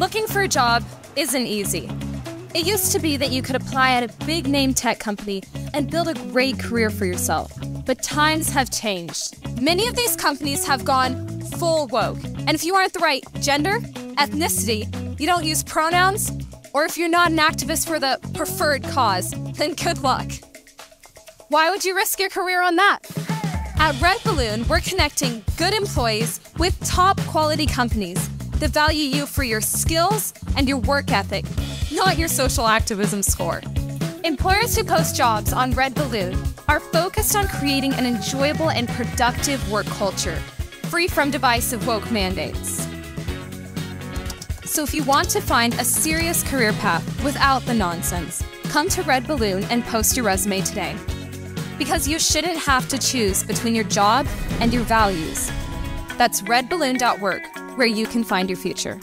Looking for a job isn't easy. It used to be that you could apply at a big-name tech company and build a great career for yourself. But times have changed. Many of these companies have gone full woke. And if you aren't the right gender, ethnicity, you don't use pronouns, or if you're not an activist for the preferred cause, then good luck. Why would you risk your career on that? At Red Balloon, we're connecting good employees with top quality companies that value you for your skills and your work ethic, not your social activism score. Employers who post jobs on Red Balloon are focused on creating an enjoyable and productive work culture, free from divisive woke mandates. So if you want to find a serious career path without the nonsense, come to Red Balloon and post your resume today. Because you shouldn't have to choose between your job and your values. That's redballoon.work, where you can find your future.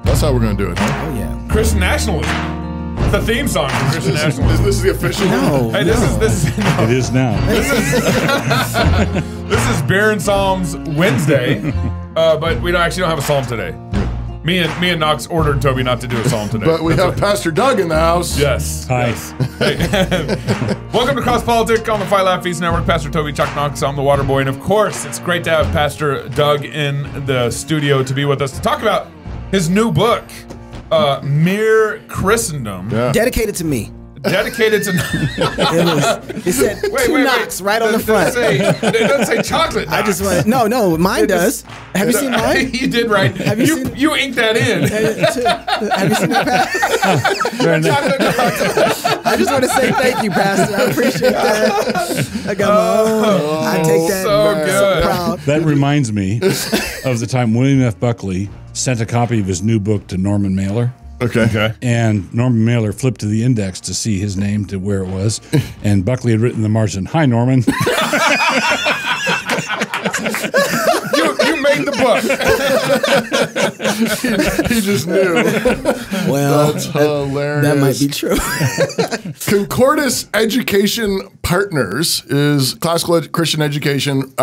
That's how we're going to do it, huh? Oh, yeah. Christian nationalism. The theme song for Christian nationalism. This is the official one? No. Hey, this is no. It is now. This is Beer and Psalms Wednesday, but we actually don't have a psalm today. Me and Knox ordered Toby not to do a psalm today. But we have Pastor Doug in the house. Yes. Hi. Yes. Hey. Welcome to Cross Politic on the Fight Laugh Feast Network. Pastor Toby, Chuck Knox, I'm the Water Boy, and of course, it's great to have Pastor Doug in the studio to be with us to talk about his new book, Mere Christendom. Yeah. Dedicated to me. Dedicated to... It said two knocks right on the front. It doesn't say chocolate knocks. I just want no, mine does. Have you seen mine? You did right. Have you inked that in. Have you seen that, Pastor? I just want to say thank you, Pastor. I appreciate that. I got my own. I take that. So good. So proud. That reminds me of the time William F. Buckley sent a copy of his new book to Norman Mailer. Okay. And Norman Mailer flipped to the index to see his name to where it was. And Buckley had written in the margin, "Hi, Norman." You made the book. He just knew. Well, that's hilarious. That might be true. Concordis Education Partners is classical Christian education.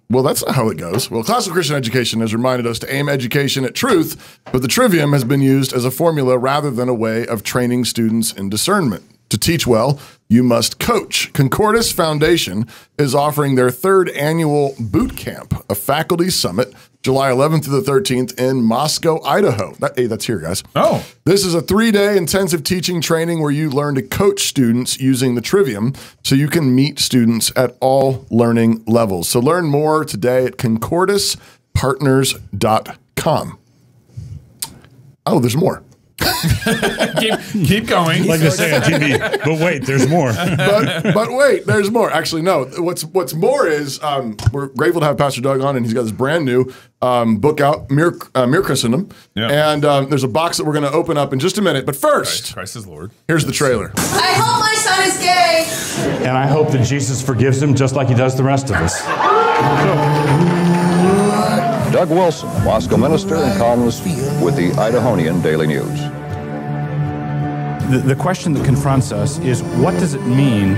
Well, that's not how it goes. Well, classical Christian education has reminded us to aim education at truth, but the trivium has been used as a formula rather than a way of training students in discernment. To teach well, you must coach. Concordis Foundation is offering their 3rd annual boot camp, a faculty summit, July 11th through the 13th in Moscow, Idaho. Hey, that's here, guys. Oh. This is a 3-day intensive teaching training where you learn to coach students using the trivium so you can meet students at all learning levels. So learn more today at concordispartners.com. Oh, there's more. keep going. Like I say on TV, but wait, there's more. but wait, there's more. Actually, no. What's more is we're grateful to have Pastor Doug on, and he's got this brand new book out, Mere Christendom. Yeah. And there's a box that we're going to open up in just a minute. But first, Christ is Lord. Here's the trailer. I hope my son is gay. And I hope that Jesus forgives him just like he does the rest of us. Doug Wilson, Moscow minister and columnist with the Idahonian Daily News. The question that confronts us is, what does it mean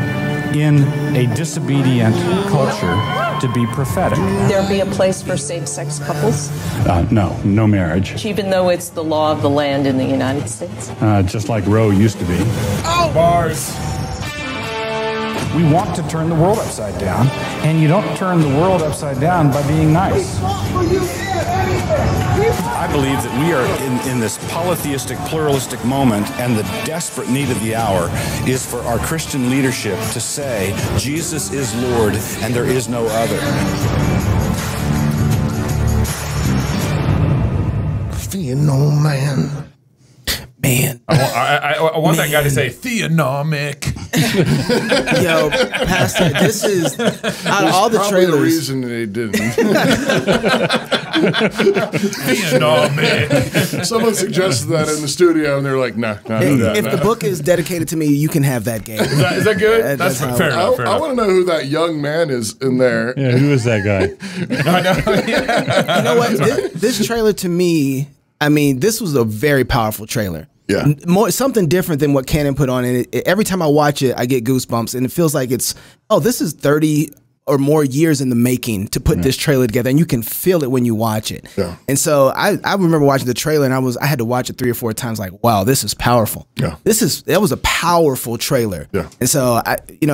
in a disobedient culture to be prophetic? There be a place for same-sex couples? No marriage. Even though it's the law of the land in the United States? Just like Roe used to be. Oh, bars. We want to turn the world upside down, and you don't turn the world upside down by being nice. I believe that we are in this polytheistic, pluralistic moment, and the desperate need of the hour is for our Christian leadership to say, Jesus is Lord, and there is no other. Fear no man. Man. I want that guy to say theonomic. Yo, Pastor, this is out of all the trailers. The reason they didn't. Theonomic. Someone suggested that in the studio, and they're like, "Nah, if the book is dedicated to me, you can have that game." Is that good? That's fair enough. I want to know who that young man is in there. Yeah, who is that guy? You know what? This trailer to me, I mean, this was a very powerful trailer. Yeah. Something different than what Canon put on. And every time I watch it, I get goosebumps, and it feels like this is 30 or more years in the making to put this trailer together, and you can feel it when you watch it. Yeah. And so I remember watching the trailer, and I had to watch it 3 or 4 times. Like, wow, this is powerful. Yeah. That was a powerful trailer. Yeah. And so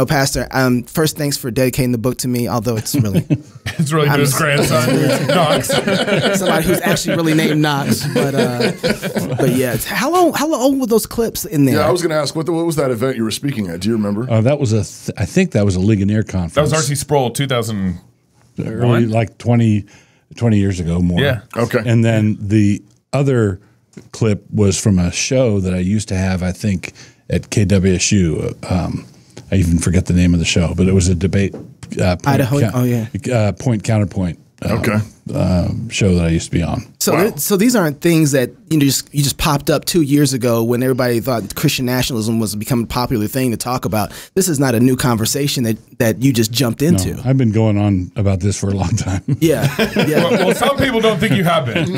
Pastor, first, thanks for dedicating the book to me. Although it's really it's really good. His grandson, Knox, somebody who's actually really named Knox. But yeah, how long were those clips in there? Yeah, I was going to ask, what was that event you were speaking at? Do you remember? That was I think that was a Ligonier conference. That was R.C. Sproul. 2000, early, like 20 years ago, more. Yeah. Okay. And then the other clip was from a show that I used to have, I think, at KWSU. I even forget the name of the show, but it was a debate. Point counterpoint. Show that I used to be on. So these aren't things that you just popped up 2 years ago when everybody thought Christian nationalism was becoming a popular thing to talk about. This is not a new conversation that you just jumped into. No, I've been going on about this for a long time. Yeah. Well, some people don't think you have been.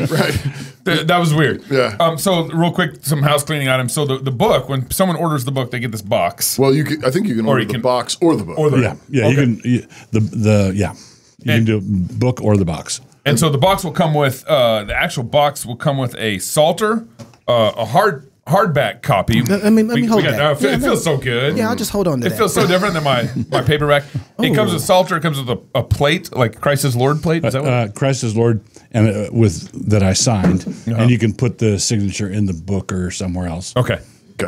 Right. That was weird. Yeah. So real quick, some house cleaning items. So the book, when someone orders the book, they get this box. Well, I think you can order the box or the book. Yeah. Okay. You can do a book or the box. And so the box will come with the actual box will come with a Psalter, a hardback copy. Let me hold that. It feels so good. Yeah, I'll just hold on to that. It feels so different than my paperback. It comes with Psalter. It comes with a plate, like Christ is Lord plate. Is that what? Christ is Lord, and that I signed, and you can put the signature in the book or somewhere else. Okay.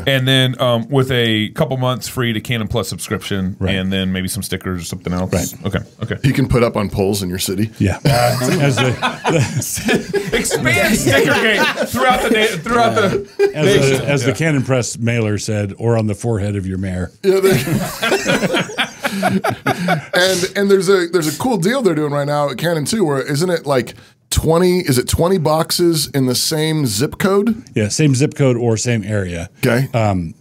And then with a couple months free to Canon Plus subscription, and then maybe some stickers or something else. Right. Okay. You can put up on poles in your city. Yeah. Expand sticker game throughout the nation. As the Canon Press mailer said, or on the forehead of your mayor. Yeah. And there's a cool deal they're doing right now at Canon too, where isn't it like 20 boxes in the same zip code? Yeah, same zip code or same area. Okay.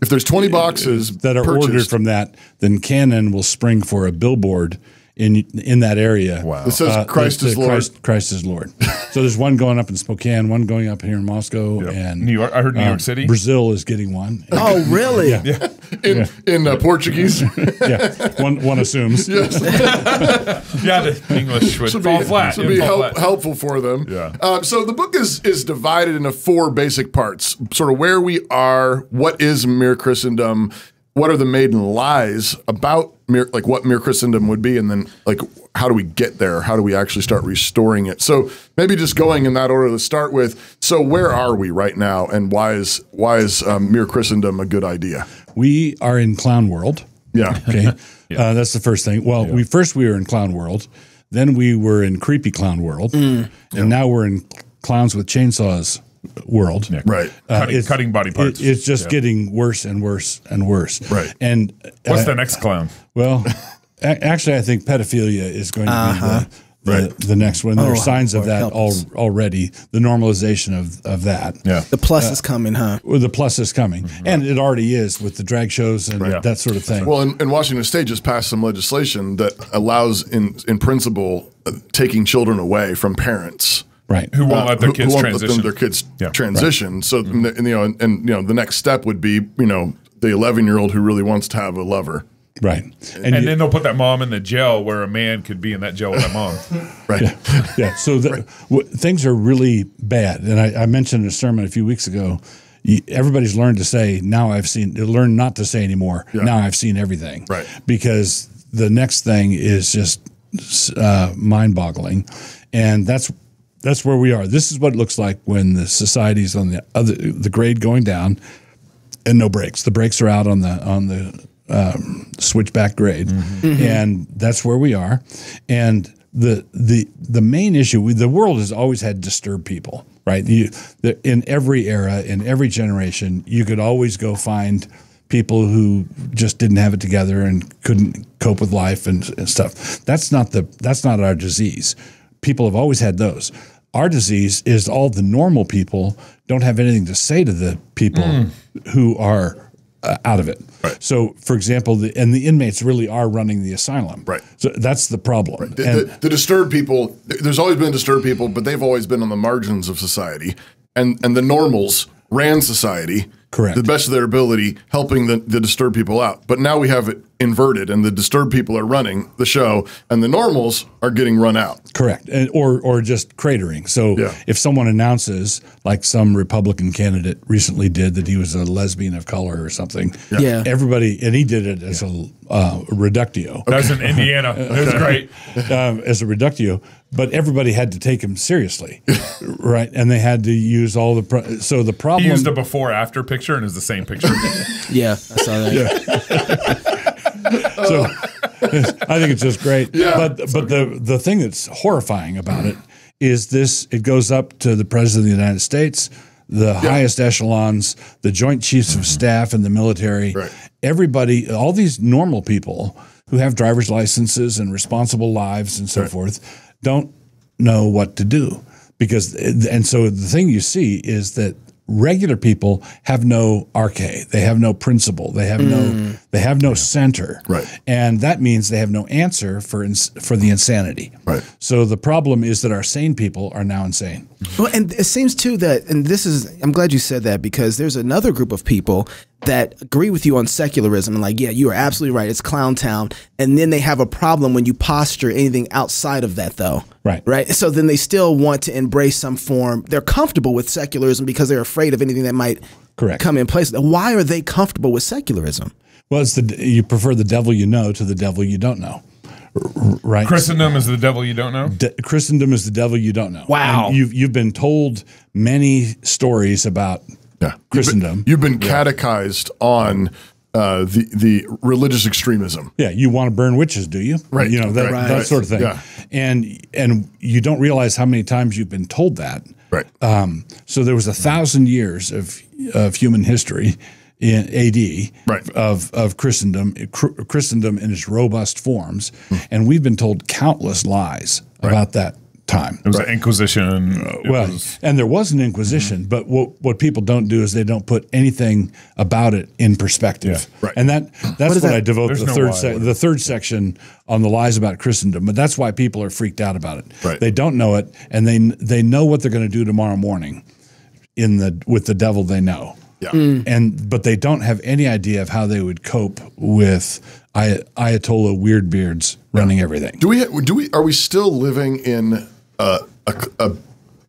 If there's 20 boxes that are ordered from that, then Canon will spring for a billboard in that area. Wow. It says Christ is Lord. Christ is Lord. So there's one going up in Spokane, one going up here in Moscow, and New York. I heard New York City. Brazil is getting one. Oh, really? Yeah. In Portuguese. Yeah. One assumes. Yes. Yeah, the English would fall flat. Should be helpful for them. Yeah. So the book is divided into 4 basic parts. Sort of where we are, what is mere Christendom, what are the maiden lies about what mere Christendom would be, and then how do we get there? How do we actually start restoring it? So maybe just going in that order to start with. So where are we right now, and why is mere Christendom a good idea? We are in clown world. Yeah. Okay. That's the first thing. Well, we were in clown world, then we were in creepy clown world, and now we're in clowns with chainsaws world. Yeah. Right. Cutting body parts. It's just getting worse and worse and worse. Right. And what's the next clown? Well, actually, I think pedophilia is going to be the next one. There are signs of that already. The normalization of that. Yeah. The plus is coming, huh? Well, the plus is coming, and it already is with the drag shows and that sort of thing. Well, in Washington State just passed some legislation that allows, in principle, taking children away from parents. Right. Who won't let their kids transition. Let their kids transition. Right. So, the next step would be, the 11-year-old who really wants to have a lover. Right. And then they'll put that mom in the jail where a man could be in that jail with that mom. Right. Yeah. So things are really bad. And I mentioned in a sermon a few weeks ago, everybody's learned to say, learn not to say anymore. Yeah. Now I've seen everything. Right. Because the next thing is just mind-boggling. And that's where we are. This is what it looks like when the society's on the grade going down, and no brakes. The brakes are out on the switchback grade, and that's where we are. And the main issue, the world has always had disturbed people, right? In every era, in every generation, you could always go find people who just didn't have it together and couldn't cope with life and stuff. That's not our disease. People have always had those. Our disease is all the normal people don't have anything to say to the people who are out of it. Right. So, for example, the inmates really are running the asylum. Right. So that's the problem. Right. The disturbed people, there's always been disturbed people, but they've always been on the margins of society. and the normals ran society. Correct. The best of their ability, helping the disturbed people out. But now we have it inverted, and the disturbed people are running the show, and the normals are getting run out. Correct. Or just cratering. So if someone announces, like some Republican candidate recently did, that he was a lesbian of color or something, everybody, and he did it as a reductio. That's in Indiana. It was great. As a reductio. But everybody had to take him seriously, right? And they had to use all the so the problem. He used a before-after picture, and it's the same picture. Yeah, I saw that. So I think it's just great. But the thing that's horrifying about it is this: it goes up to the President of the United States, the highest echelons, the Joint Chiefs of Staff in the military, everybody, all these normal people who have driver's licenses and responsible lives and so forth. Don't know what to do and so the thing you see is that regular people have no arche, they have no principle, they have no center, and that means they have no answer for the insanity. So the problem is that our sane people are now insane. Well, and it seems too that, and I'm glad you said that, because there's another group of people that agree with you on secularism and like, yeah, you are absolutely right, it's clown town, and then they have a problem when you posture anything outside of that, though. Right. So then they still want to embrace some form. They're comfortable with secularism because they're afraid of anything that might come in place. Why are they comfortable with secularism? Well, you prefer the devil you know to the devil you don't know. Right. Christendom is the devil you don't know? Christendom is the devil you don't know. Wow. And you've been told many stories about Christendom. You've been catechized on the religious extremism. Yeah, you want to burn witches, do you? Right. You know, that sort of thing. Yeah. And you don't realize how many times you've been told that. Right. So there was 1,000 years of human history in AD of Christendom in its robust forms, and we've been told countless lies about that time. It was an Inquisition. And there was an Inquisition, but what people don't do is they don't put anything about it in perspective. And that's what I devote the third section on the lies about Christendom. But that's why people are freaked out about it. They don't know it, and they know what they're going to do tomorrow morning with the devil they know. But they don't have any idea of how they would cope with Ayatollah Weirdbeards running everything. Are we still living in a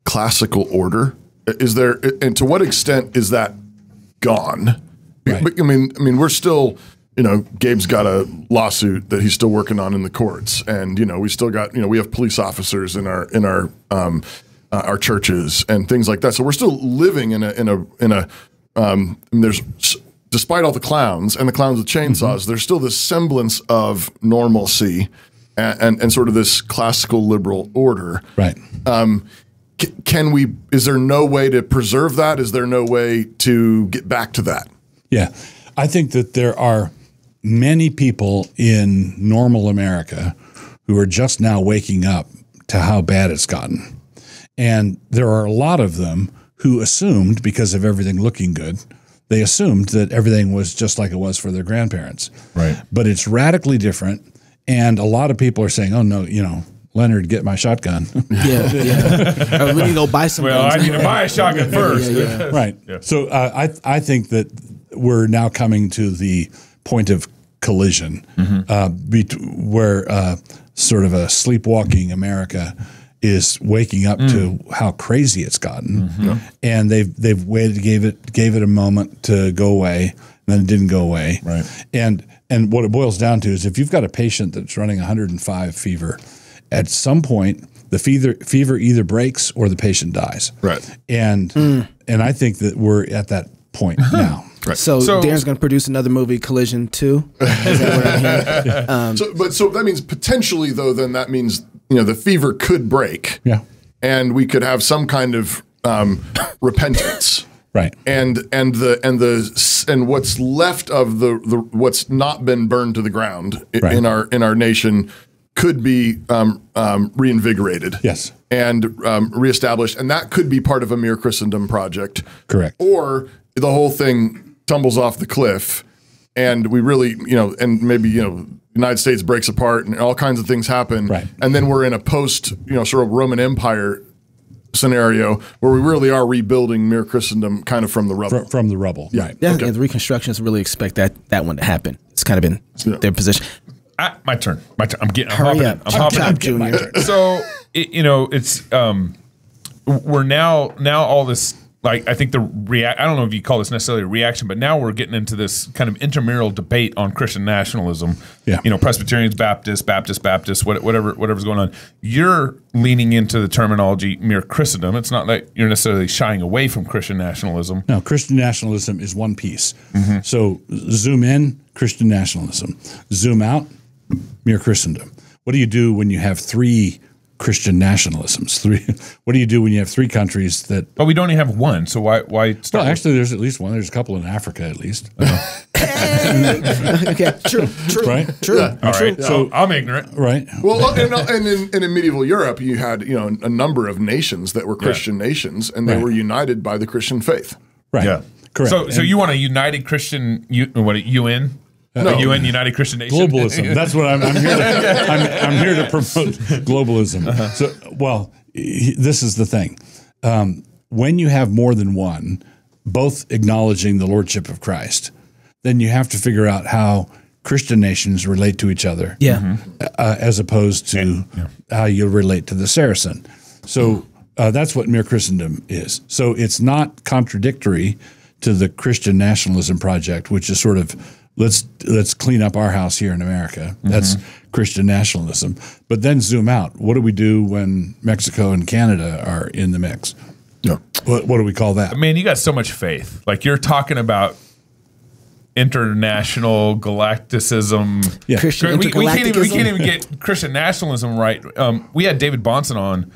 classical order? Is there, and to what extent is that gone? I mean, we're still, Gabe's got a lawsuit that he's still working on in the courts, and we still got, we have police officers in our churches and things like that. So we're still living in a there's, despite all the clowns and the clowns with chainsaws, there's still this semblance of normalcy and sort of this classical liberal order. Is there no way to preserve that? Is there no way to get back to that? Yeah. I think that there are many people in normal America who are just now waking up to how bad it's gotten. And there are a lot of them who assumed, because of everything looking good, they assumed that everything was just like it was for their grandparents. But it's radically different. And a lot of people are saying, oh, no, Leonard, get my shotgun. I really go buy some guns. I need to buy a shotgun first. So I think that we're now coming to the point of collision where sort of a sleepwalking America is waking up to how crazy it's gotten, and they've waited, gave it a moment to go away, and then it didn't go away. And what it boils down to is if you've got a patient that's running 105 fever, at some point the fever either breaks or the patient dies. And I think that we're at that point now. So Darren's going to produce another movie, Collision 2. Is that what I'm hearing? So that means potentially, though, then that means the fever could break, and we could have some kind of repentance, and what's left of the what's not been burned to the ground in our nation could be reinvigorated, and reestablished, and that could be part of a mere Christendom project, or the whole thing tumbles off the cliff, and we really, and maybe, United States breaks apart and all kinds of things happen. And then we're in a post, sort of Roman Empire scenario where we really are rebuilding mere Christendom kind of from the rubble. From the rubble, right. Yeah, and the Reconstructionists really expect that one to happen. It's kind of been their position. My turn. I'm Hurry up. I'm hopping Chop, in. Junior. So, it's we're now all this, like, I think I don't know if you call this necessarily a reaction, but now we're getting into this kind of intramural debate on Christian nationalism. Yeah. Presbyterians, Baptists, whatever's going on. You're leaning into the terminology mere Christendom. It's not like you're necessarily shying away from Christian nationalism. No, Christian nationalism is one piece. So zoom in, Christian nationalism. Zoom out, mere Christendom. What do you do when you have three Christian nationalisms? What do you do when you have three countries that? But we don't even have one, so why start? Well, actually, there's at least one. There's a couple in Africa, at least. Okay, true, right? True. Yeah. All right, so I'm ignorant. Right. Well, and in medieval Europe, you had a number of nations that were Christian nations, and they were united by the Christian faith. Right. Yeah. Correct. So you want a united Christian UN? No. UN, United Christian Nation. Globalism. That's what I'm here to. I'm here to promote globalism. So, this is the thing. When you have more than one, both acknowledging the lordship of Christ, then you have to figure out how Christian nations relate to each other. Yeah. As opposed to how you relate to the Saracen. So that's what mere Christendom is. So it's not contradictory to the Christian nationalism project, which is sort of let's clean up our house here in America. That's Christian nationalism. But then zoom out. What do we do when Mexico and Canada are in the mix? Yeah. What do we call that? Man, you got so much faith. Like, you're talking about international galacticism. Yeah. Christian We can't intergalacticism. even get Christian nationalism right. We had David Bonson on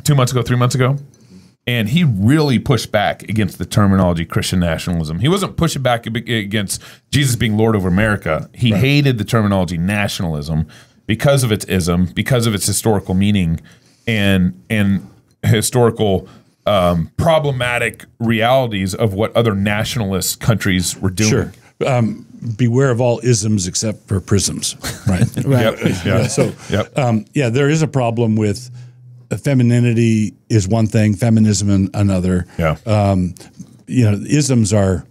3 months ago. And he really pushed back against the terminology Christian nationalism. He wasn't pushing back against Jesus being Lord over America. He hated the terminology nationalism because of its ism, because of its historical meaning, and historical problematic realities of what other nationalist countries were doing. Sure. Beware of all isms except for prisms. Right. Right. Yep. Yeah. So, Yep. there is a problem with femininity is one thing, feminism another. Yeah. Isms are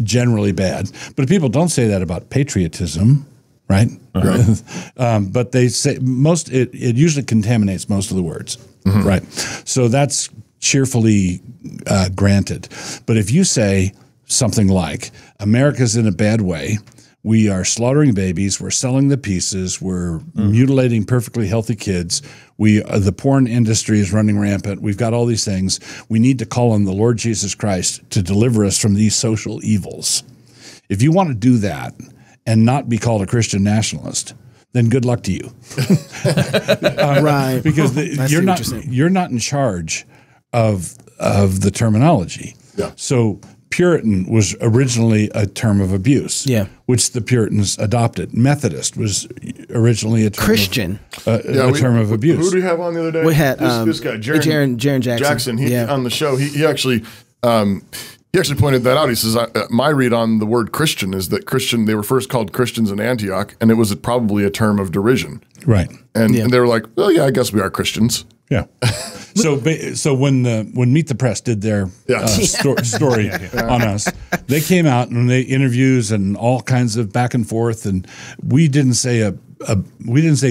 generally bad, but people don't say that about patriotism, right? But they say it usually contaminates most of the words, right? So that's cheerfully granted. But if you say something like, America's in a bad way, we are slaughtering babies, we're selling the pieces, we're mutilating perfectly healthy kids, the porn industry is running rampant, we've got all these things, we need to call on the Lord Jesus Christ to deliver us from these social evils. If you want to do that and not be called a Christian nationalist, then good luck to you. Right. Because you're not in charge of the terminology. Yeah. So Puritan was originally a term of abuse, which the Puritans adopted. Methodist was originally a term Christian. Term of abuse. Who do we have on the other day? We had this guy, Jaron Jackson. He on the show. He actually pointed that out. He says, my read on the word Christian is that they were first called Christians in Antioch, and it was probably a term of derision. Right. And they were like, well, yeah, I guess we are Christians. Yeah. So when Meet the Press did their story on us, they came out and they interviews and all kinds of back and forth, and we didn't say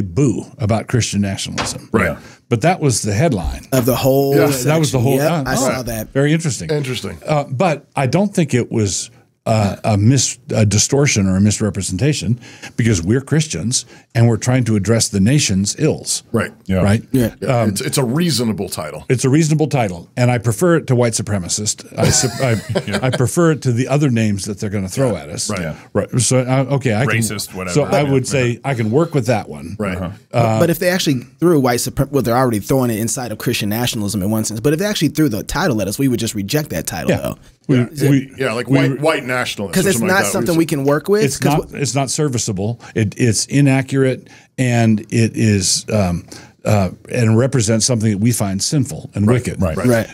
boo about Christian nationalism. Right. But that was the headline Of the whole section. That was the whole. Yep, I saw that. Very interesting. Interesting. But I don't think it was a distortion or a misrepresentation, because we're Christians and we're trying to address the nation's ills. Right. Yeah. Right. Yeah. It's a reasonable title. It's a reasonable title, and I prefer it to white supremacist. I prefer it to the other names that they're going to throw at us. Right. Yeah. Right. So I Racist, whatever. So I would say I can work with that one. Right. But if they actually threw white supremacy, well, they're already throwing it inside of Christian nationalism in one sense. But if they actually threw the title at us, we would just reject that title, though. White nationalists. Because it's not something we can work with. It's not serviceable. It's inaccurate, and it is and represents something that we find sinful and wicked. Right.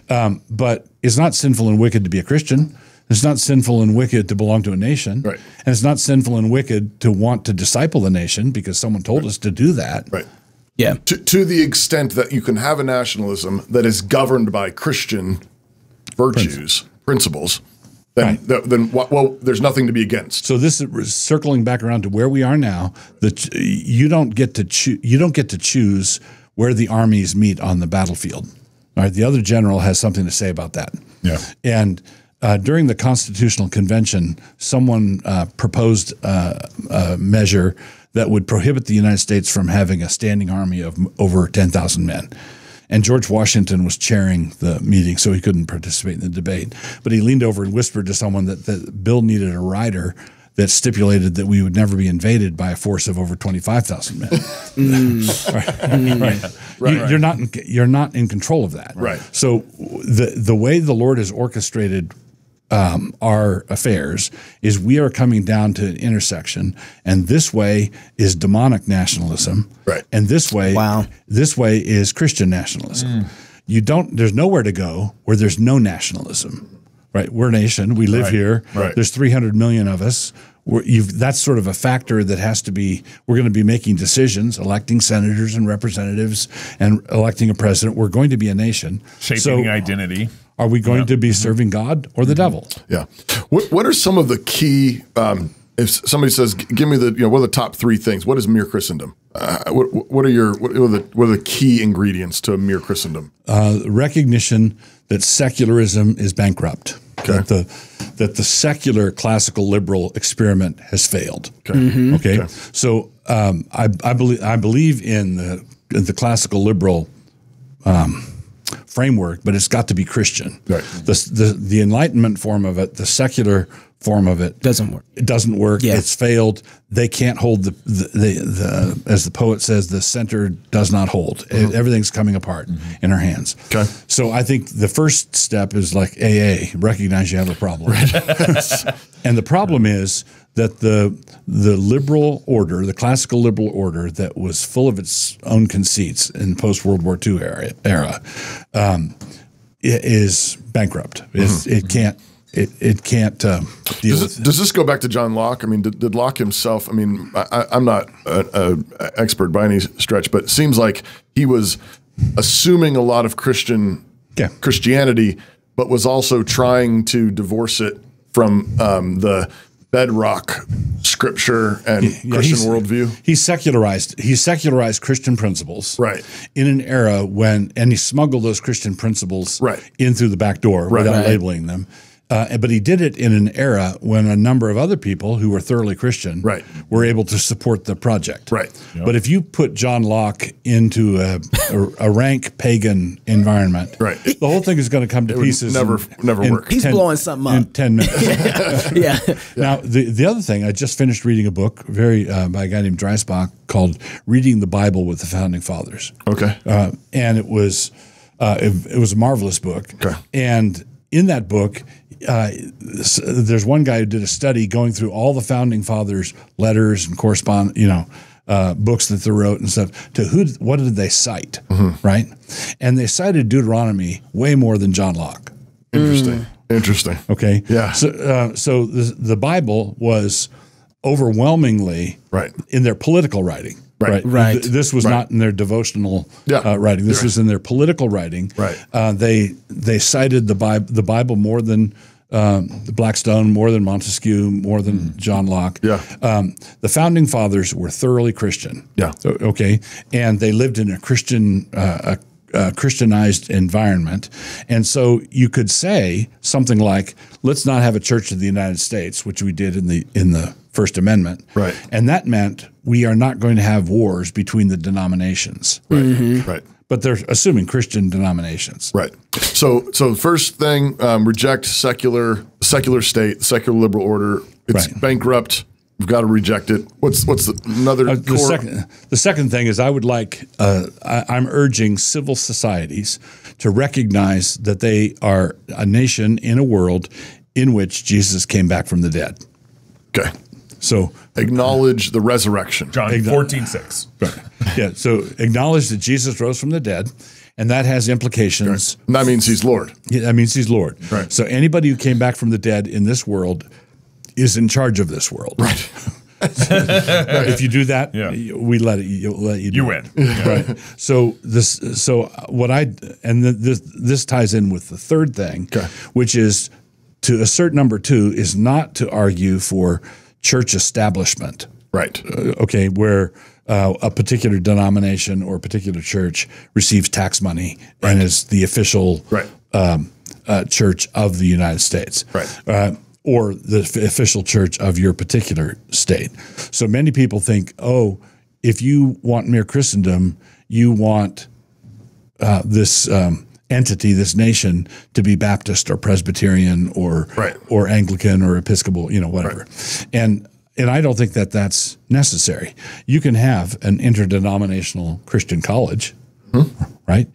But it's not sinful and wicked to be a Christian. It's not sinful and wicked to belong to a nation. Right. And it's not sinful and wicked to want to disciple the nation because someone told us to do that. Right. Yeah. To the extent that you can have a nationalism that is governed by Christian virtues, principles, then there's nothing to be against. So this is circling back around to where we are now. That you don't get to choose where the armies meet on the battlefield. All right, the other general has something to say about that. Yeah, and during the Constitutional Convention, someone proposed a measure that would prohibit the United States from having a standing army of over 10,000 men. And George Washington was chairing the meeting, so he couldn't participate in the debate. But he leaned over and whispered to someone that the bill needed a rider that stipulated that we would never be invaded by a force of over 25,000 men. Right. You're not in control of that. Right. So the way the Lord has orchestrated our affairs is we are coming down to an intersection, and this way is demonic nationalism, right? And this way is Christian nationalism. There's nowhere to go where there's no nationalism. Right, we're a nation. We live here. Right. There's 300 million of us. That's sort of a factor that has to be. We're going to be making decisions, electing senators and representatives, and electing a president. We're going to be a nation, shaping identity. Are we going to be serving God or the devil? Yeah. What are some of the key? If somebody says, "Give me what are the top 3 things?" What is mere Christendom? What are the key ingredients to a mere Christendom? Recognition that secularism is bankrupt. Okay. That the secular classical liberal experiment has failed. Okay. Mm-hmm. Okay. So I believe in the classical liberal framework, but it's got to be Christian. Right. The Enlightenment form of it, the secular form of it doesn't work. It doesn't work. Yeah. It's failed. They can't hold the as the poet says, the center does not hold. Everything's coming apart in our hands. Okay. So I think the first step is like AA, recognize you have a problem. And the problem is that the liberal order, the classical liberal order that was full of its own conceits in post-World War II era is bankrupt. It can't deal with it. Does this go back to John Locke? I mean, did Locke himself, I mean, I'm not an expert by any stretch, but it seems like he was assuming a lot of Christianity, but was also trying to divorce it from the bedrock scripture and Christian worldview. He secularized Christian principles, right, in an era and he smuggled those Christian principles right in through the back door without labeling them. But he did it in an era when a number of other people who were thoroughly Christian were able to support the project. Right. Yep. But if you put John Locke into a rank pagan environment, the whole thing is going to come to pieces. Never work. He's blowing something up in 10 minutes. Yeah. Now the other thing, I just finished reading a book by a guy named Dreisbach called "Reading the Bible with the Founding Fathers." Okay. And it was a marvelous book. Okay. And in that book, there's one guy who did a study going through all the founding fathers' letters and books that they wrote and stuff. What did they cite, right? And they cited Deuteronomy way more than John Locke. Interesting. Okay. Yeah. So the Bible was overwhelmingly in their political writing. Right. This was not in their devotional writing. This was in their political writing. Right. They cited the Bible more than Blackstone, more than Montesquieu, more than John Locke. Yeah. The founding fathers were thoroughly Christian. Yeah. Okay. And they lived in a Christianized environment. And so you could say something like, let's not have a church of the United States, which we did in the First Amendment. Right. And that meant we are not going to have wars between the denominations. Right. Right. But they're assuming Christian denominations. Right. So first thing, reject secular state, secular liberal order. It's bankrupt. We've got to reject it. What's another core? The second thing is I would like I'm urging civil societies to recognize that they are a nation in a world in which Jesus came back from the dead. Okay. So acknowledge the resurrection. John 14:6. Right. Yeah. So acknowledge that Jesus rose from the dead, and that has implications. Right. And that means he's Lord. Yeah, that means he's Lord. Right. So anybody who came back from the dead in this world is in charge of this world. Right. If you do that, we let you do You it. win. Right. So this ties in with the third thing, which is to assert number 2 is not to argue for church establishment. Right. Okay, where a particular denomination or a particular church receives tax money and is the official church of the United States. Right. Or the official church of your particular state. So many people think, oh, if you want mere Christendom, you want this entity, this nation, to be Baptist or Presbyterian or Anglican or Episcopal, whatever. Right. And I don't think that that's necessary. You can have an interdenominational Christian college, right?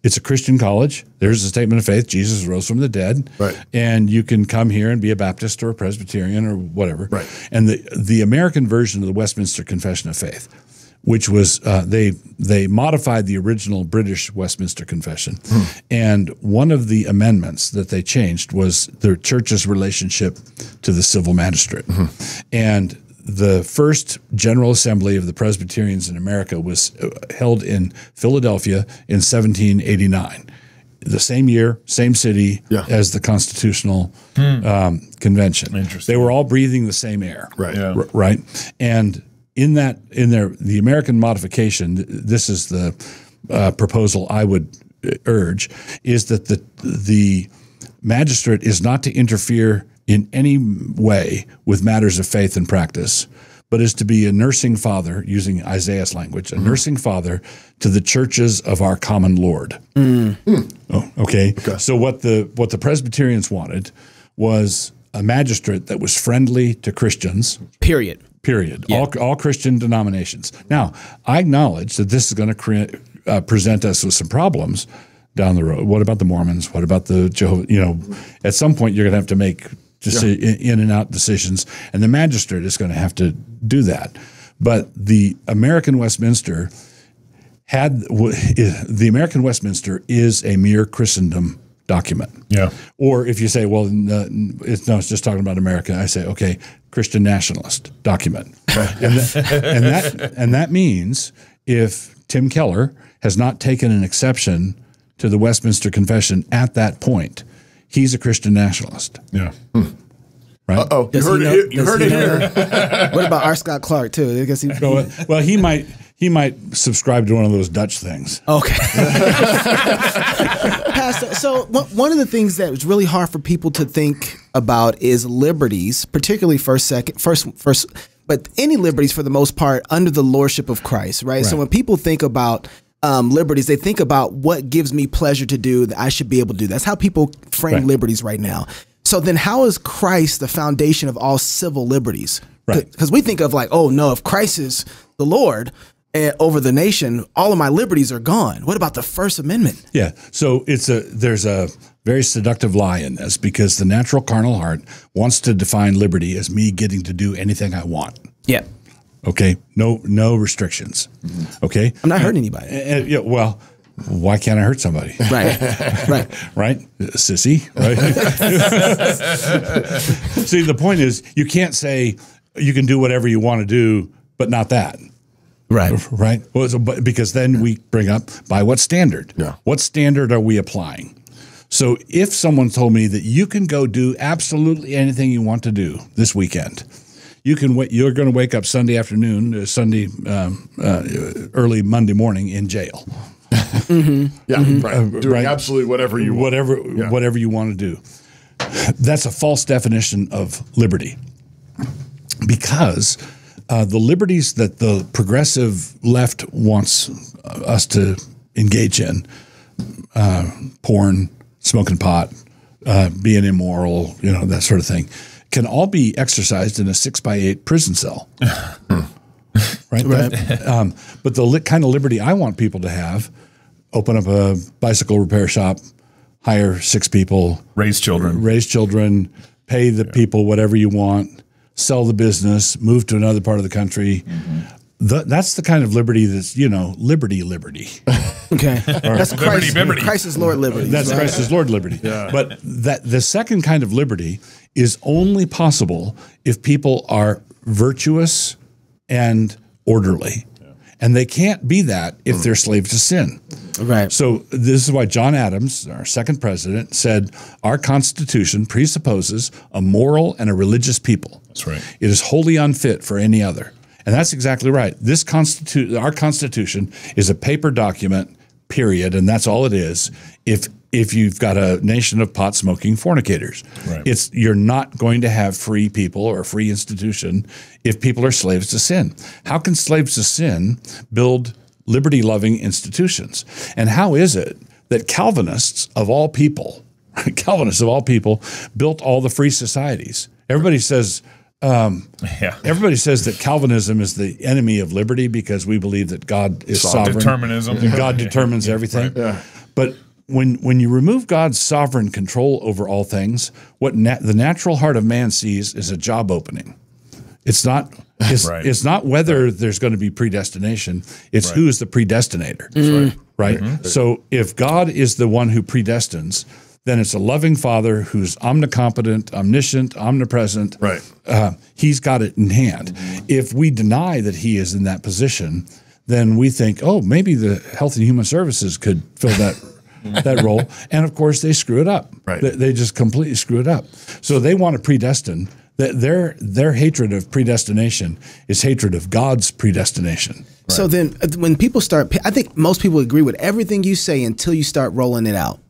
It's a Christian college. There's a statement of faith. Jesus rose from the dead. Right. And you can come here and be a Baptist or a Presbyterian or whatever. Right. And the American version of the Westminster Confession of Faith, which was they modified the original British Westminster Confession. And one of the amendments that they changed was the church's relationship to the civil magistrate. And the first General Assembly of the Presbyterians in America was held in Philadelphia in 1789. The same year, same city as the Constitutional Convention. Interesting. They were all breathing the same air. Right. Right. And the American modification, this is the proposal I would urge, is that the magistrate is not to interfere in any way with matters of faith and practice, but is to be a nursing father, using Isaiah's language, a nursing father to the churches of our common Lord. Okay. So what the Presbyterians wanted was a magistrate that was friendly to Christians. Period. Yeah. All Christian denominations. Now, I acknowledge that this is going to present us with some problems down the road. What about the Mormons? What about the Jehovah? At some point you're going to have to make in and out decisions, and the magistrate is going to have to do that. But the American Westminster is a mere Christendom document. Yeah. Or if you say, well, it's just talking about America, I say, okay, Christian nationalist document. and that means if Tim Keller has not taken an exception to the Westminster Confession at that point, he's a Christian nationalist. Yeah. Right? Uh-oh. You heard it here. What about R. Scott Clark, too? I guess well, he might subscribe to one of those Dutch things. Okay. Pastor, so one of the things that was really hard for people to think about is liberties, particularly first, but any liberties for the most part under the lordship of Christ, right? So when people think about liberties, they think about what gives me pleasure to do that I should be able to do. That's how people frame liberties right now. So then how is Christ the foundation of all civil liberties? Because we think of like, oh no, if Christ is the Lord over the nation, all of my liberties are gone. What about the First Amendment? Yeah, so there's a very seductive lie in this, because the natural carnal heart wants to define liberty as me getting to do anything I want. Yeah. Okay, no restrictions. Okay, I'm not hurting anybody. Yeah, well, why can't I hurt somebody? Right. Right, sissy. Right. See, the point is, you can't say you can do whatever you want to do, but not that. Right. Well, because then we bring up, by what standard? Yeah. What standard are we applying? So if someone told me that you can go do absolutely anything you want to do this weekend, you're going to wake up Sunday afternoon, early Monday morning in jail. Doing absolutely whatever you want. Whatever you want to do. That's a false definition of liberty, because the liberties that the progressive left wants us to engage in, porn, smoking pot, being immoral, that sort of thing, can all be exercised in a 6x8 prison cell. Right. But the kind of liberty I want people to have: open up a bicycle repair shop, hire 6 people, raise children, pay the people whatever you want, sell the business, move to another part of the country. That's the kind of liberty that's, liberty. Okay. That's Christ's Lord liberty. That's Christ's Lord liberty. Yeah. But the second kind of liberty is only possible if people are virtuous and orderly. And they can't be that if they're slaves to sin. Right. So this is why John Adams, our second president, said our Constitution presupposes a moral and a religious people. That's right. It is wholly unfit for any other. And that's exactly right. Our Constitution is a paper document, period, and that's all it is. If you've got a nation of pot-smoking fornicators, right. You're not going to have free people or a free institution if people are slaves to sin. How can slaves to sin build liberty-loving institutions? And how is it that Calvinists of all people, built all the free societies? Everybody says that Calvinism is the enemy of liberty because we believe that God is sovereign. Determinism. And God determines everything. Right. Yeah. But when you remove God's sovereign control over all things, what the natural heart of man sees is a job opening. It's not whether there's going to be predestination. It's who is the predestinator. Right? Mm-hmm. So if God is the one who predestines, then it's a loving Father who's omnicompetent, omniscient, omnipresent. Right. He's got it in hand. Mm-hmm. If we deny that he is in that position, then we think, oh, maybe the Health and Human Services could fill that role. And of course, they screw it up. Right. They just completely screw it up. So they want to predestine. Their hatred of predestination is hatred of God's predestination. Right. So then when people start, I think most people agree with everything you say until you start rolling it out.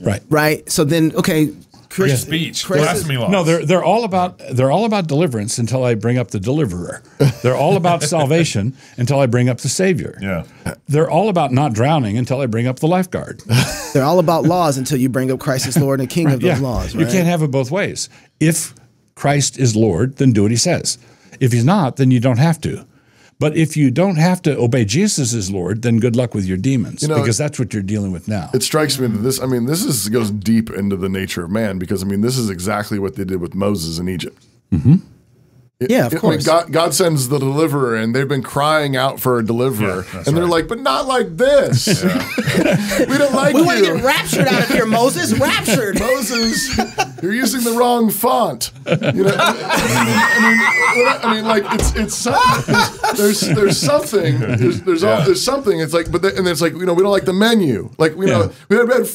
Right. Right. So then, okay. Free speech, blasphemy laws. No, they're all about deliverance until I bring up the deliverer. They're all about salvation until I bring up the Savior. Yeah. They're all about not drowning until I bring up the lifeguard. They're all about laws until you bring up Christ as Lord and King of those laws. Right? You can't have it both ways. If Christ is Lord, then do what he says. If he's not, then you don't have to. But if you don't have to obey Jesus as Lord, then good luck with your demons, because that's what you're dealing with now. It strikes me that this goes deep into the nature of man, because this is exactly what they did with Moses in Egypt. Mm-hmm. Of course. God sends the deliverer, and they've been crying out for a deliverer, and they're like, but not like this. We don't like you. We want to get raptured out of here, Moses. Raptured. Moses, you're using the wrong font. It's something. There's something. There's something. It's like, it's like, we don't like the menu. Like, we had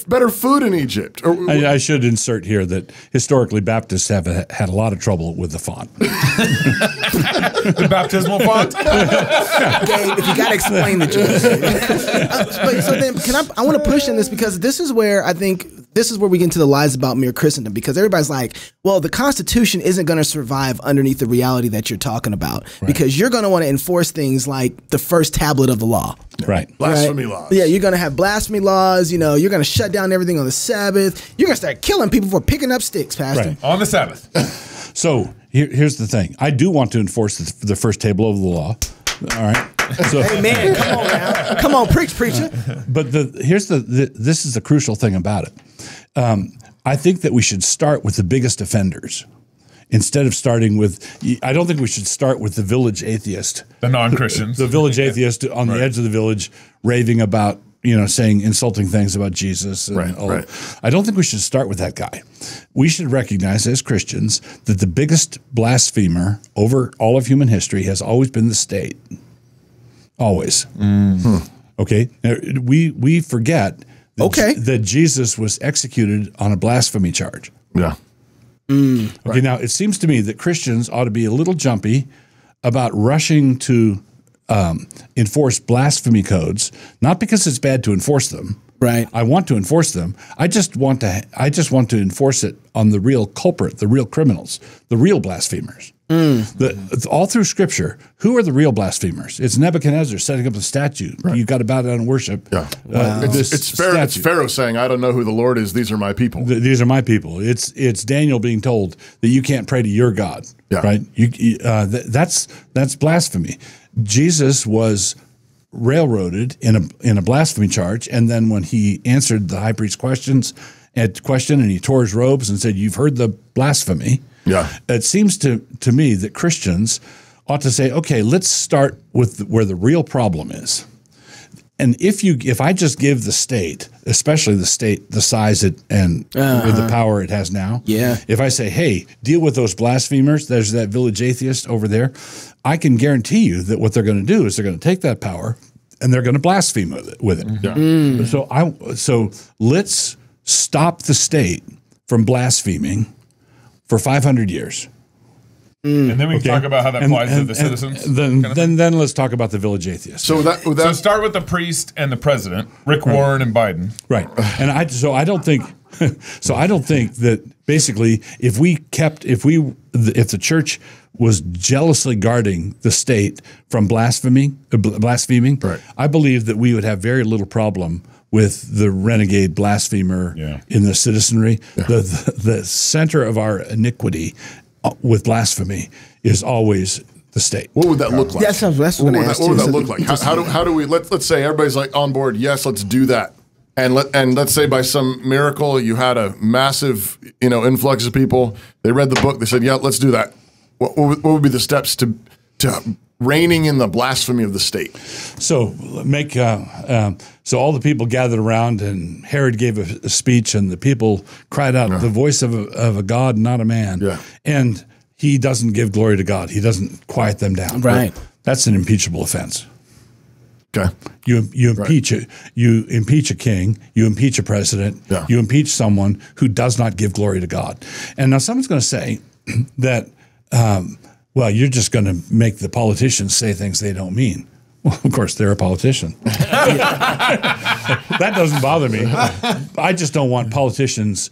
better food in Egypt. I should insert here that historically Baptists have had a lot of trouble with the font. The baptismal font. Gabe, if you got to explain the Jews. So then, I want to push in this, because this is where we get into the lies about mere Christendom, because everybody's like, well, the Constitution isn't going to survive underneath the reality that you're talking about, because you're going to want to enforce things like the first tablet of the law. Right. Blasphemy laws. Yeah, you're going to have blasphemy laws. You're going to shut down everything on the Sabbath. You're going to start killing people for picking up sticks, Pastor. Right. On the Sabbath. So here's the thing. I do want to enforce the first table of the law. All right. So, hey, man, come on now. Come on, preacher. But this is the crucial thing about it. I think that we should start with the biggest offenders instead of starting with, I don't think we should start with the village atheist. The non-Christians. The village atheist on the edge of the village raving about, saying insulting things about Jesus. And I don't think we should start with that guy. We should recognize as Christians that the biggest blasphemer over all of human history has always been the state. Always. Mm-hmm. Okay? Now, we forget that Jesus was executed on a blasphemy charge. Yeah. Okay, now it seems to me that Christians ought to be a little jumpy about rushing to enforce blasphemy codes, not because it's bad to enforce them. Right. I want to enforce them. I just want to enforce it on the real culprit, the real criminals, the real blasphemers. All through Scripture, who are the real blasphemers? It's Nebuchadnezzar setting up a statue. Right. You've got to bow down and worship. Yeah. It's Pharaoh saying, I don't know who the Lord is. These are my people. These are my people. It's Daniel being told that you can't pray to your God. Yeah. Right? That's blasphemy. Jesus was railroaded in a blasphemy charge, and then when he answered the high priest's question, and he tore his robes and said, "You've heard the blasphemy." Yeah, it seems to me that Christians ought to say, "Okay, let's start with where the real problem is." And if I just give the state, especially the state, the size it and with the power it has now, if I say, hey, deal with those blasphemers, there's that village atheist over there, I can guarantee you that what they're going to do is they're going to take that power and they're going to blaspheme with it. Yeah. So let's stop the state from blaspheming for 500 years. And then we can talk about how that applies to the citizens. Then let's talk about the village atheists. So so start with the priest and the president, Rick Warren and Biden. Right. And I don't think that basically if the church was jealously guarding the state from blaspheming, right. I believe that we would have very little problem with the renegade blasphemer in the citizenry. Yeah. The center of our iniquity with blasphemy is always the state. What would that look like? That's what would that look like? How do we let's say everybody's like on board? Yes, let's do that. And let's say by some miracle you had a massive influx of people. They read the book. They said, yeah, let's do that. What would be the steps to reining in the blasphemy of the state? So so all the people gathered around, and Herod gave a speech, and the people cried out, the voice of a God, not a man. Yeah. And he doesn't give glory to God. He doesn't quiet them down. Right. That's an impeachable offense. Okay. You impeach it. You impeach a king. You impeach a president. Yeah. You impeach someone who does not give glory to God. And now someone's going to say that, well, you're just going to make the politicians say things they don't mean. Well, of course, they're a politician. That doesn't bother me. I just don't want politicians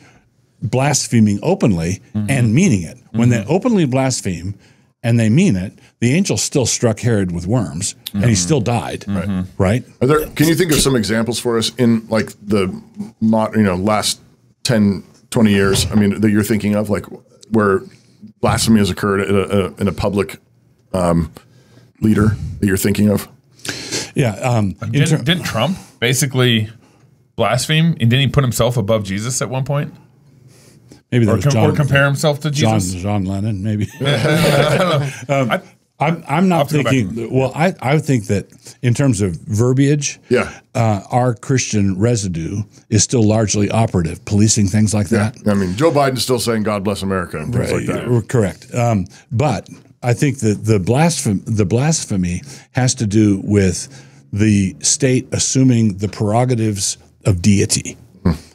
blaspheming openly and meaning it. When they openly blaspheme and they mean it, the angel still struck Herod with worms, and he still died. Right? Can you think of some examples for us in like the last 10, 20 years? I mean, that you're thinking of, like where blasphemy has occurred in a public leader that you're thinking of? Yeah. Didn't Trump basically blaspheme, and didn't he put himself above Jesus at one point? Maybe that or compare himself to Jesus? John Lennon, maybe. I'm not thinking. Well, I think that in terms of verbiage, our Christian residue is still largely operative, policing things like that. I mean, Joe Biden's still saying "God bless America" and things like that. Correct. But I think that the blasphemy has to do with the state assuming the prerogatives of deity.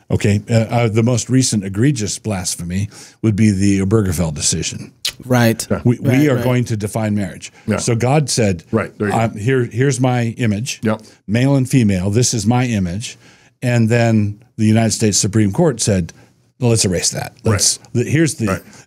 Okay, the most recent egregious blasphemy would be the Obergefell decision. Right. We are going to define marriage. Yeah. So God said, here's my image, male and female. This is my image. And then the United States Supreme Court said, well, let's erase that.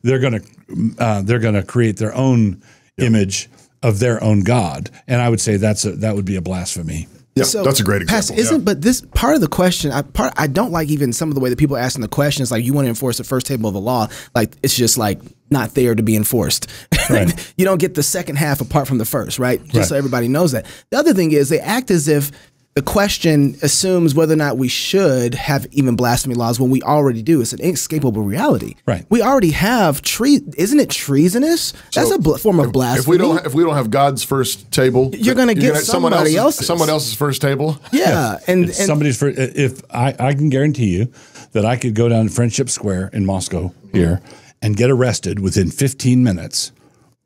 They're going to create their own image of their own God. And I would say that would be a blasphemy. Yeah, so, that's a great example. Pastor, but this part of the question, I don't like even some of the way that people are asking the questions, like you want to enforce the first table of the law, like it's just like not there to be enforced. Right. You don't get the second half apart from the first, right? Just so everybody knows that. The other thing is they act as if the question assumes whether or not we should have even blasphemy laws when we already do. It's an inescapable reality. Right. We already have isn't it treasonous? That's a form of blasphemy. If we don't have God's first table, you're going to get someone else's first table. Yeah, and somebody's first. If I can guarantee you that I could go down to Friendship Square in Moscow here and get arrested within 15 minutes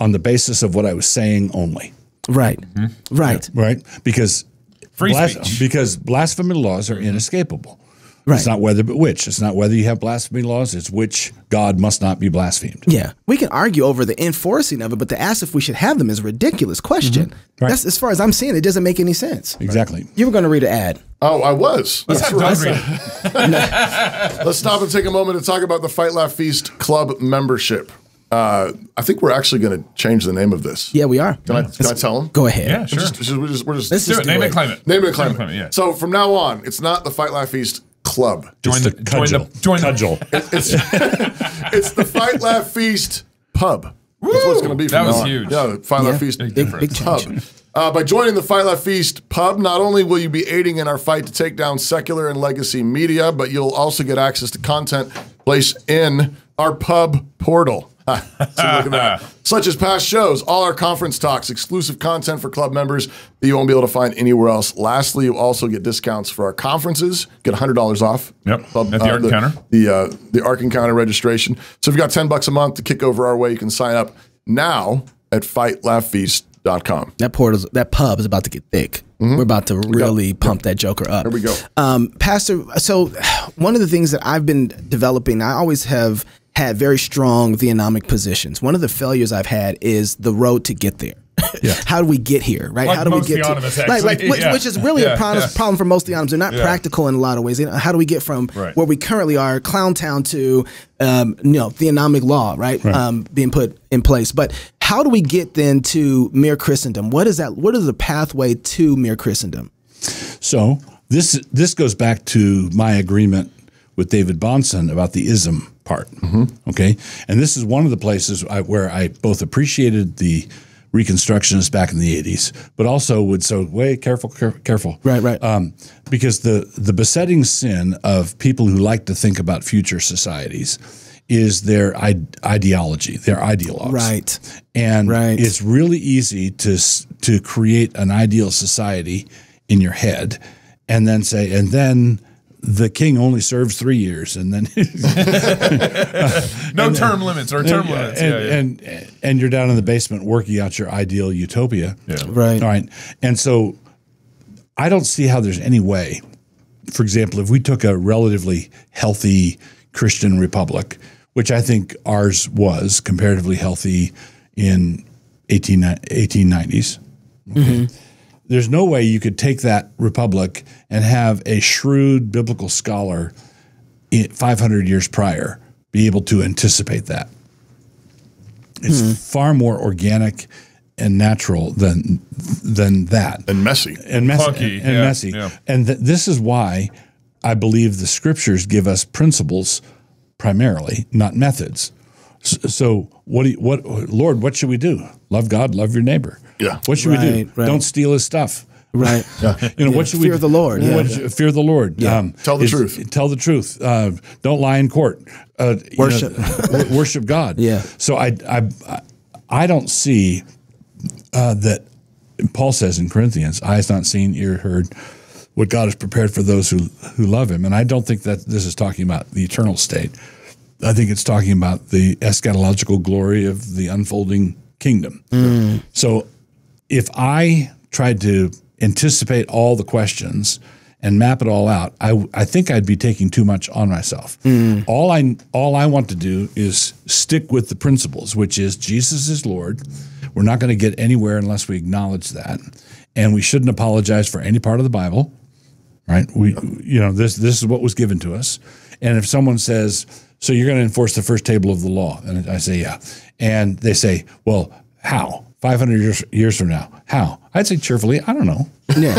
on the basis of what I was saying only. Right. Right. Right. Because speech. Because blasphemy laws are inescapable. Right. It's not whether but which. It's not whether you have blasphemy laws. It's which God must not be blasphemed. Yeah. We can argue over the enforcing of it, but to ask if we should have them is a ridiculous question. Right. That's, as far as I'm seeing, it doesn't make any sense. Exactly. You were going to read an ad. Oh, I was. Let's have Doug read it. Let's stop and take a moment to talk about the Fight Laugh Feast Club membership. I think we're actually going to change the name of this. Yeah, we are. Can I tell them? Go ahead. Yeah, sure. Let's do it. Name it, claim it. Name it, claim it. Yeah. So from now on, it's not the Fight Laugh Feast Club. Join the cudgel. It's the Fight Laugh Feast Pub. Woo! That's what it's going to be from now on. That was huge. Yeah, the Fight Laugh Feast big Pub. By joining the Fight Laugh Feast Pub, not only will you be aiding in our fight to take down secular and legacy media, but you'll also get access to content placed in our pub portal. So look at that. Such as past shows, all our conference talks, exclusive content for club members that you won't be able to find anywhere else. Lastly, you also get discounts for our conferences. Get $100 off. Yep. Club, at the Ark Encounter. The Ark Encounter registration. So if you've got $10 a month to kick over our way, you can sign up now at fightlaughfeast.com. That pub is about to get thick. We're about to really pump that joker up. There we go. Pastor, so one of the things that I've been developing, I always have had very strong theonomic positions. One of the failures I've had is the road to get there. Yeah. How do we get here, right? Like how do we most get theonomists, which is really a problem for most theonomists. They're not practical in a lot of ways. How do we get from where we currently are, Clown Town, to theonomic law, right? Being put in place. But how do we get then to mere Christendom? What is that? What is the pathway to mere Christendom? So this goes back to my agreement with David Bahnsen about the ism part. Okay, and this is one of the places where I both appreciated the Reconstructionists back in the 80s, but also would careful. Right. Because the besetting sin of people who like to think about future societies is their ideology, their ideologues. Right. And it's really easy to create an ideal society in your head and then say, and then the king only serves 3 years, and then no term limits or term limits, and you're down in the basement working out your ideal utopia. Right. All right. And so I don't see how there's any way. For example, if we took a relatively healthy Christian republic, which I think ours was comparatively healthy in 1890s. Okay. There's no way you could take that republic and have a shrewd biblical scholar 500 years prior be able to anticipate that. It's far more organic and natural than that. And messy. Funky, messy. Yeah. And this is why I believe the scriptures give us principles primarily, not methods. So Lord, what should we do? Love God, love your neighbor. Yeah. What should we do? Right. Don't steal his stuff. Right. What should we fear the Lord? Fear the Lord. Yeah. Tell the truth. Tell the truth. Don't lie in court. Worship. Worship God. Yeah. So I don't see that Paul says in Corinthians, "Eye has not seen, ear heard, what God has prepared for those who love Him." And I don't think that this is talking about the eternal state. I think it's talking about the eschatological glory of the unfolding kingdom. So if I tried to anticipate all the questions and map it all out, I think I'd be taking too much on myself. All I want to do is stick with the principles, which is Jesus is Lord. We're not going to get anywhere unless we acknowledge that, and we shouldn't apologize for any part of the Bible. Right? This is what was given to us. And if someone says, "So you're going to enforce the first table of the law," and I say, "Yeah," and they say, "Well, how? 500 years from now, how?" I'd say cheerfully, "I don't know." Yeah.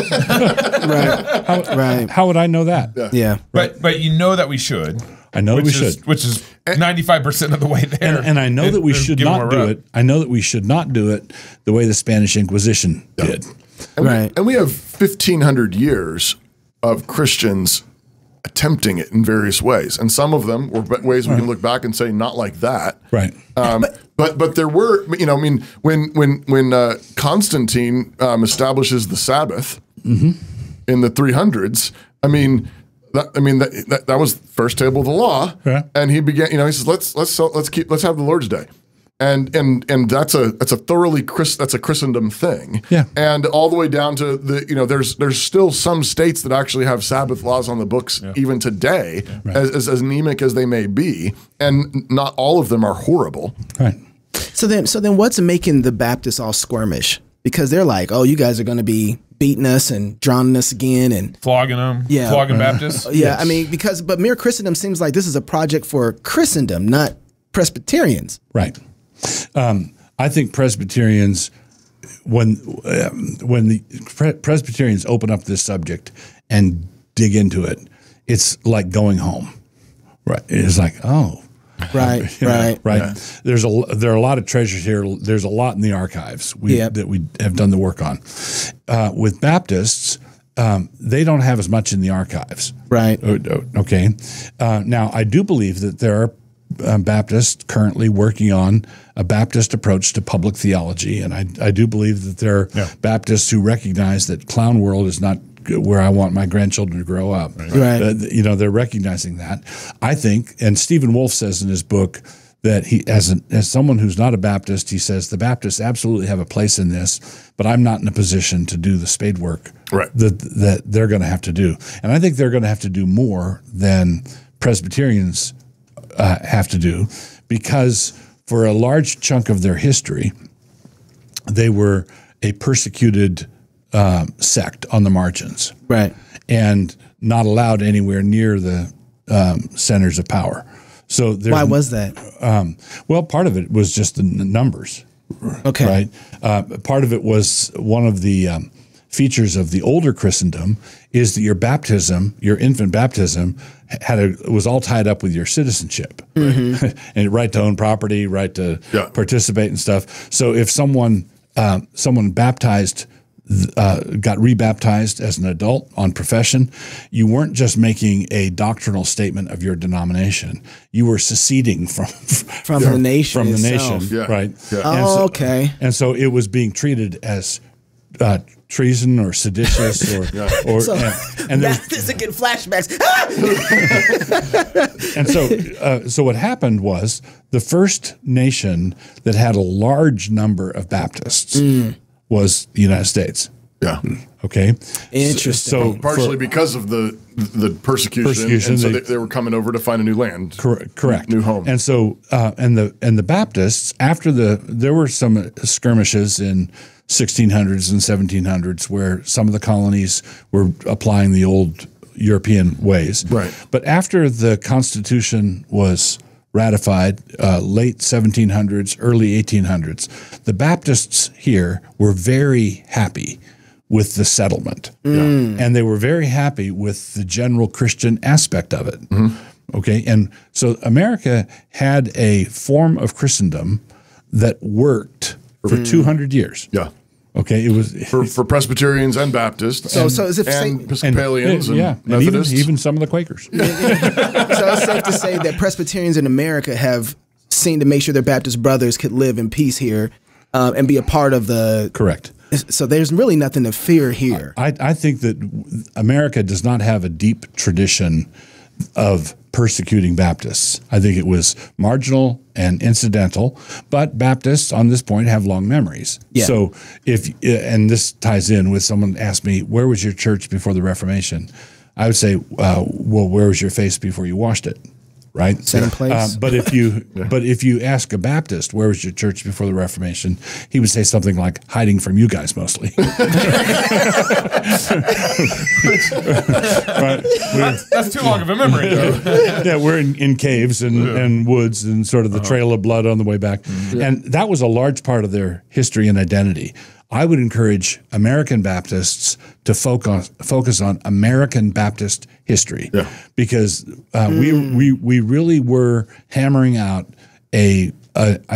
Right. How would I know that? Yeah. But you know that we should. I know that we should. Which is 95% of the way there. And I know that we should not do it. I know that we should not do it the way the Spanish Inquisition did. And we have 1,500 years of Christians attempting it in various ways, and some of them were ways we can look back and say not like that. Right. But there were, when Constantine establishes the Sabbath in the 300s, that was the first table of the law, and he began. He says, let's have the Lord's Day. And that's a thoroughly that's a Christendom thing. Yeah. And all the way down to there's still some states that actually have Sabbath laws on the books even today, as anemic as they may be, and not all of them are horrible. Right. So then what's making the Baptists all squirmish? Because they're like, "Oh, you guys are going to be beating us and drowning us again and flogging them, flogging Baptists." Yeah, yes. But mere Christendom seems like this is a project for Christendom, not Presbyterians. Right. I think Presbyterians, when the Presbyterians open up this subject and dig into it, it's like going home. Right. It's like, oh. Right. Right. Yeah. There are a lot of treasures here. There's a lot in the archives that we have done the work on. With Baptists, they don't have as much in the archives. Right. Okay. Now, I do believe that there are Baptists currently working on a Baptist approach to public theology, and I do believe that there are Baptists who recognize that clown world is not where I want my grandchildren to grow up. Right. They're recognizing that. I think, and Stephen Wolfe says in his book that he, as someone who's not a Baptist, he says the Baptists absolutely have a place in this, but I'm not in a position to do the spade work that they're going to have to do. And I think they're going to have to do more than Presbyterians have to do, because for a large chunk of their history, they were a persecuted sect on the margins, right, and not allowed anywhere near the centers of power. So why was that? Well, part of it was just the numbers. Okay, right. Part of it was one of the features of the older Christendom is that your baptism, your infant baptism, was all tied up with your citizenship, and right to own property, right to participate in stuff. So if someone baptized, got rebaptized as an adult on profession, you weren't just making a doctrinal statement of your denomination; you were seceding from the nation, from the nation, right? Yeah. Oh, okay. And so it was being treated as treason or seditious or and Baptists get flashbacks. And so what happened was the first nation that had a large number of Baptists was the United States. Yeah. Okay. Interesting. So partially because of the persecution, and so they were coming over to find a new land. Correct. New home. And so and the Baptists, after there were some skirmishes in 1600s and 1700s where some of the colonies were applying the old European ways. Right. But after the Constitution was ratified, late 1700s, early 1800s, the Baptists here were very happy with the settlement. And they were very happy with the general Christian aspect of it. Okay. And so America had a form of Christendom that worked for 200 years. Yeah. Okay. It was for Presbyterians and Baptists. So is it and Episcopalians and Methodists. And even some of the Quakers. So it's safe to say that Presbyterians in America have seen to make sure their Baptist brothers could live in peace here and be a part of the. Correct. So there's really nothing to fear here. I think that America does not have a deep tradition of persecuting Baptists. I think it was marginal and incidental, but Baptists on this point have long memories. Yeah. So and this ties in with someone asked me, where was your church before the Reformation? I would say, well, where was your face before you washed it? Right? Same place. But if you ask a Baptist, where was your church before the Reformation? He would say something like, hiding from you guys mostly. Right? That's too long of a memory, though. Yeah, we're in caves and woods and sort of the trail of blood on the way back. And that was a large part of their history and identity. I would encourage American Baptists to focus on American Baptist history, because we really were hammering out I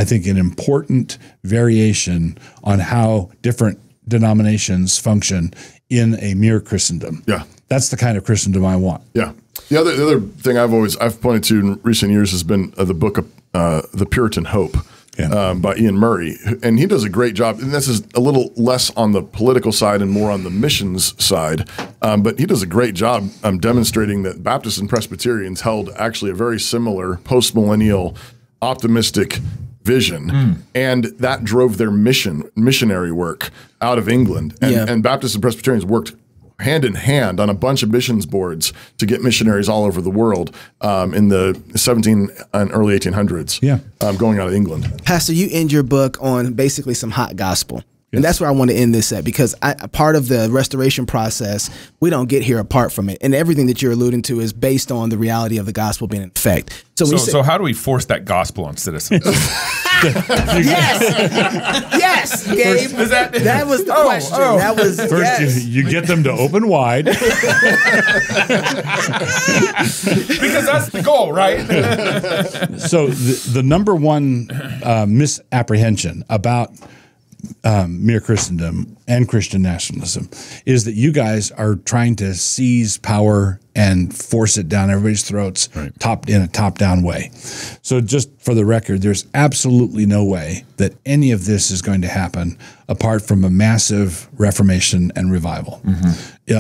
think an important variation on how different denominations function in a mere Christendom. Yeah, that's the kind of Christendom I want. Yeah. The other thing I've pointed to in recent years has been the book of The Puritan Hope. By Ian Murray, and he does a great job. And this is a little less on the political side and more on the missions side, but he does a great job demonstrating that Baptists and Presbyterians held actually a very similar post-millennial optimistic vision, and that drove their missionary work out of England. And Baptists and Presbyterians worked hand in hand on a bunch of missions boards to get missionaries all over the world in the 17 and early 1800s, going out of England. Pastor, you end your book on basically some hot gospel. And that's where I want to end this at, because a part of the restoration process, we don't get here apart from it. And everything that you're alluding to is based on the reality of the gospel being in effect. So how do we force that gospel on citizens? Yes, Gabe. That was the question. That was first. You get them to open wide, because that's the goal, right? So the number one misapprehension about Mere Christendom and Christian nationalism is that you guys are trying to seize power and force it down everybody's throats, in a top-down way. So just for the record, there's absolutely no way that any of this is going to happen apart from a massive reformation and revival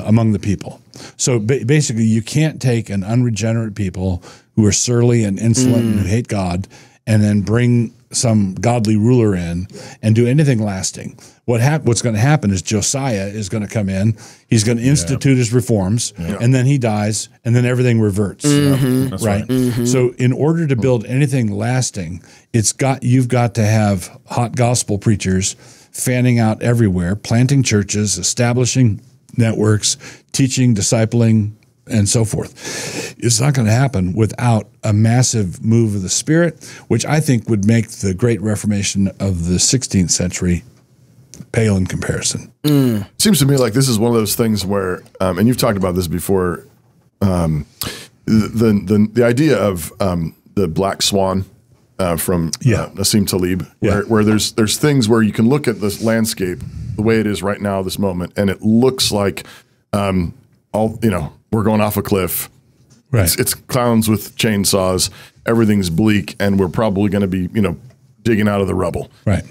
among the people. So basically, you can't take an unregenerate people who are surly and insolent and who hate God and then bring some godly ruler in and do anything lasting. What's going to happen is Josiah is going to come in. He's going to institute his reforms, and then he dies, and then everything reverts. That's right. So, in order to build anything lasting, you've got to have hot gospel preachers fanning out everywhere, planting churches, establishing networks, teaching, discipling, and so forth. It's not going to happen without a massive move of the Spirit, which I think would make the Great Reformation of the 16th century pale in comparison. Seems to me like this is one of those things where, and you've talked about this before, the idea of the black swan from Nassim Taleb, where there's things where you can look at this landscape the way it is right now, this moment, and it looks like we're going off a cliff. Right. It's clowns with chainsaws. Everything's bleak, and we're probably going to be, digging out of the rubble. Right.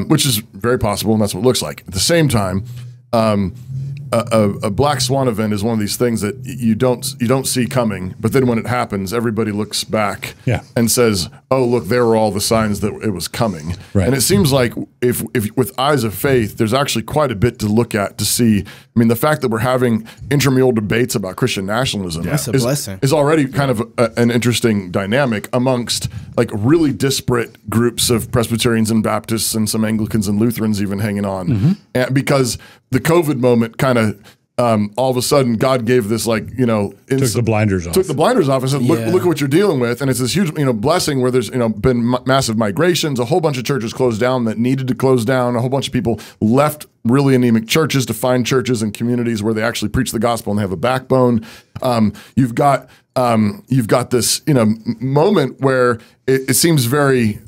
Which is very possible, and that's what it looks like. At the same time, a black swan event is one of these things that you don't see coming, but then when it happens, everybody looks back and says, "Oh, look, there were all the signs that it was coming." Right. And it seems like if with eyes of faith, there's actually quite a bit to look at to see. I mean, the fact that we're having intramural debates about Christian nationalism is already kind of an interesting dynamic amongst like really disparate groups of Presbyterians and Baptists and some Anglicans and Lutherans even hanging on, and because the COVID moment kind of all of a sudden God gave this took the blinders off. Took the blinders off and said, look at what you're dealing with. And it's this huge blessing where there's been massive migrations, a whole bunch of churches closed down that needed to close down, a whole bunch of people left really anemic churches to find churches and communities where they actually preach the gospel and they have a backbone. You've got this moment where it seems very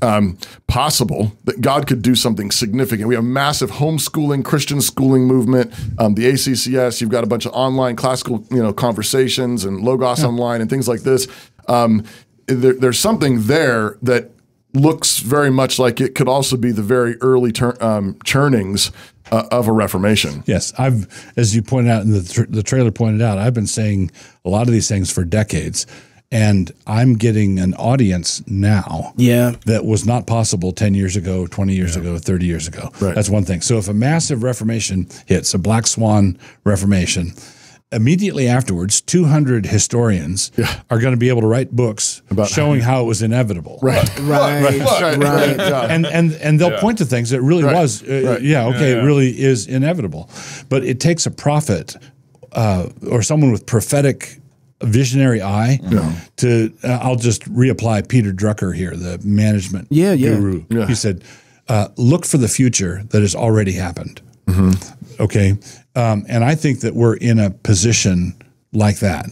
possible that God could do something significant. We have massive homeschooling, Christian schooling movement, the ACCS. You've got a bunch of online classical conversations and Logos online and things like this. There's something there that looks very much like it could also be the very early churnings of a Reformation. Yes, as you pointed out, and the trailer pointed out, I've been saying a lot of these things for decades, and I'm getting an audience now that was not possible 10 years ago, 20 years ago, 30 years ago. Right. That's one thing. So if a massive Reformation hits, a Black Swan Reformation, immediately afterwards, 200 historians are going to be able to write books about showing how it was inevitable. Right. And they'll point to things that really was, it really is inevitable. But it takes a prophet or someone with prophetic visionary eye to, I'll just reapply Peter Drucker here, the management guru. Yeah. He said, look for the future that has already happened. Okay. And I think that we're in a position like that.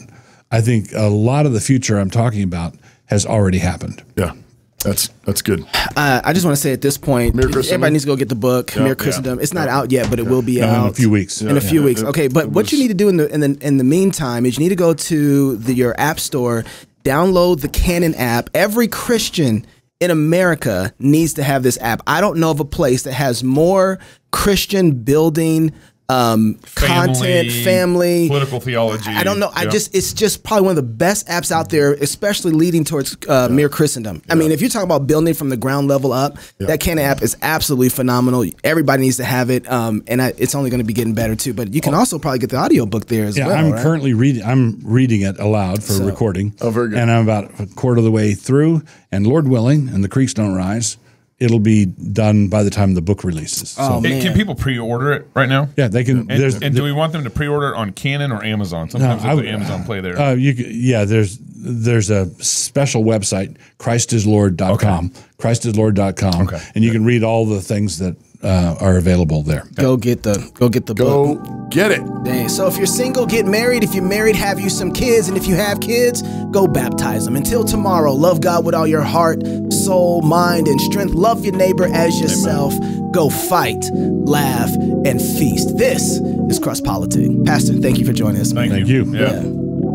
I think a lot of the future I'm talking about has already happened. Yeah. That's good. I just want to say at this point, everybody needs to go get the book, Mere Christendom. It's not out yet, but it will be out in a few weeks. In a few weeks. Okay, but what you need to do in the meantime is you need to go to your app store, download the Canon app. Every Christian in America needs to have this app. I don't know of a place that has more Christian building content, family, political theology. I don't know. It's just probably one of the best apps out there, especially leading towards Mere Christendom. I mean, if you're talking about building from the ground level up, that Canon app is absolutely phenomenal. Everybody needs to have it, and it's only going to be getting better too. But you can also probably get the audiobook there as well. I'm currently reading. I'm reading it aloud for recording. Oh, very good. And I'm about a quarter of the way through. And Lord willing, and the creeks don't rise, it'll be done by the time the book releases. Can people pre-order it right now? Yeah, they can. And do we want them to pre-order it on Canon or Amazon? Sometimes they put Amazon Play there. There's a special website, ChristIsLord.com. ChristIsLord.com. Okay. And you can read all the things that are available there. Go get the book. Go get it. Dang. So if you're single, get married. If you're married, have you some kids. And if you have kids, go baptize them. Until tomorrow, love God with all your heart, soul, mind, and strength. Love your neighbor as yourself. Amen. Go fight, laugh, and feast. This is Cross Politic. Pastor, thank you for joining us. Thank you. Yeah.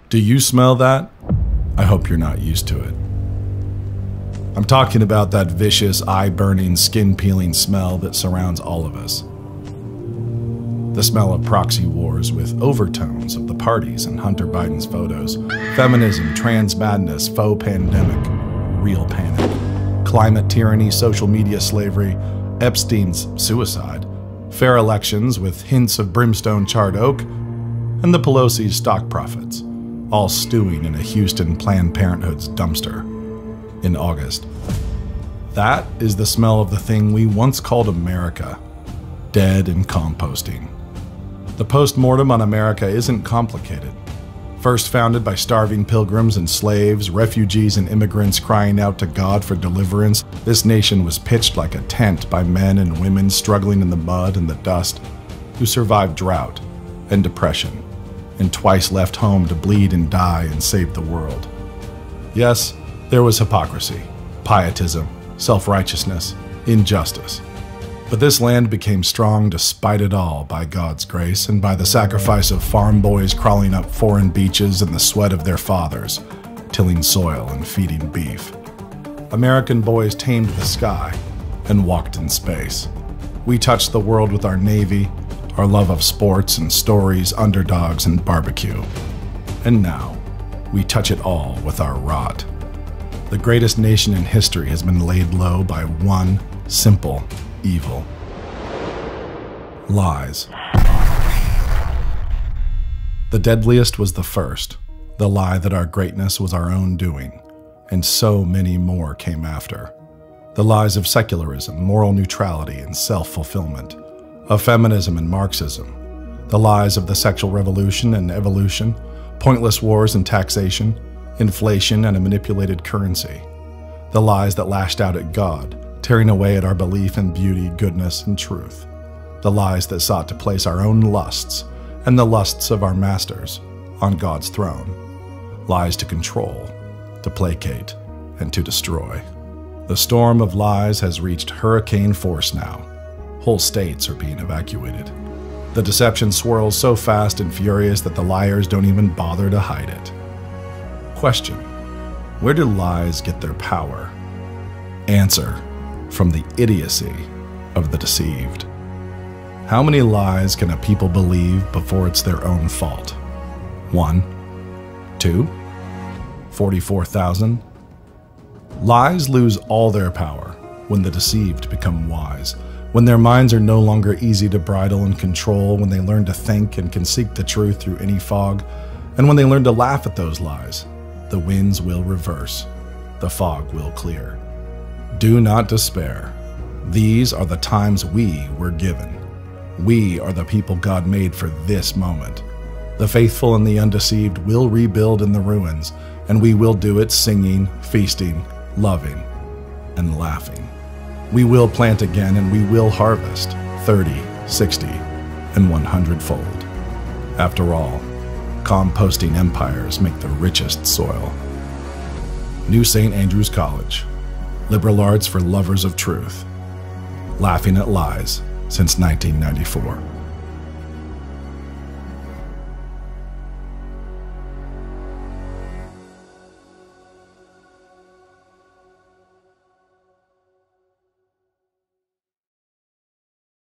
Do you smell that? I hope you're not used to it. I'm talking about that vicious, eye-burning, skin-peeling smell that surrounds all of us. The smell of proxy wars with overtones of the parties in Hunter Biden's photos, feminism, trans madness, faux pandemic, real panic, climate tyranny, social media slavery, Epstein's suicide, fair elections with hints of brimstone charred oak, and the Pelosi's stock profits, all stewing in a Houston Planned Parenthood's dumpster in August. That is the smell of the thing we once called America, dead and composting. The post-mortem on America isn't complicated. First founded by starving pilgrims and slaves, refugees and immigrants crying out to God for deliverance, this nation was pitched like a tent by men and women struggling in the mud and the dust, who survived drought and depression, and twice left home to bleed and die and save the world. Yes, there was hypocrisy, pietism, self-righteousness, injustice. But this land became strong despite it all by God's grace and by the sacrifice of farm boys crawling up foreign beaches in the sweat of their fathers, tilling soil and feeding beef. American boys tamed the sky and walked in space. We touched the world with our Navy, our love of sports and stories, underdogs, and barbecue. And now, we touch it all with our rot. The greatest nation in history has been laid low by one simple evil: lies. The deadliest was the first, the lie that our greatness was our own doing, and so many more came after. The lies of secularism, moral neutrality, and self-fulfillment, of feminism and Marxism, the lies of the sexual revolution and evolution, pointless wars and taxation, inflation and a manipulated currency, the lies that lashed out at God, tearing away at our belief in beauty, goodness, and truth, the lies that sought to place our own lusts and the lusts of our masters on God's throne, lies to control, to placate, and to destroy. The storm of lies has reached hurricane force now. Whole states are being evacuated. The deception swirls so fast and furious that the liars don't even bother to hide it. Question: where do lies get their power? Answer: from the idiocy of the deceived. How many lies can a people believe before it's their own fault? 1, 2, 44,000? Lies lose all their power when the deceived become wise, when their minds are no longer easy to bridle and control, when they learn to think and can seek the truth through any fog, and when they learn to laugh at those lies. The winds will reverse, the fog will clear. Do not despair. These are the times we were given. We are the people God made for this moment. The faithful and the undeceived will rebuild in the ruins, and we will do it singing, feasting, loving, and laughing. We will plant again, and we will harvest 30, 60, and 100-fold. After all, composting empires make the richest soil. New St. Andrews College. Liberal arts for lovers of truth. Laughing at lies since 1994.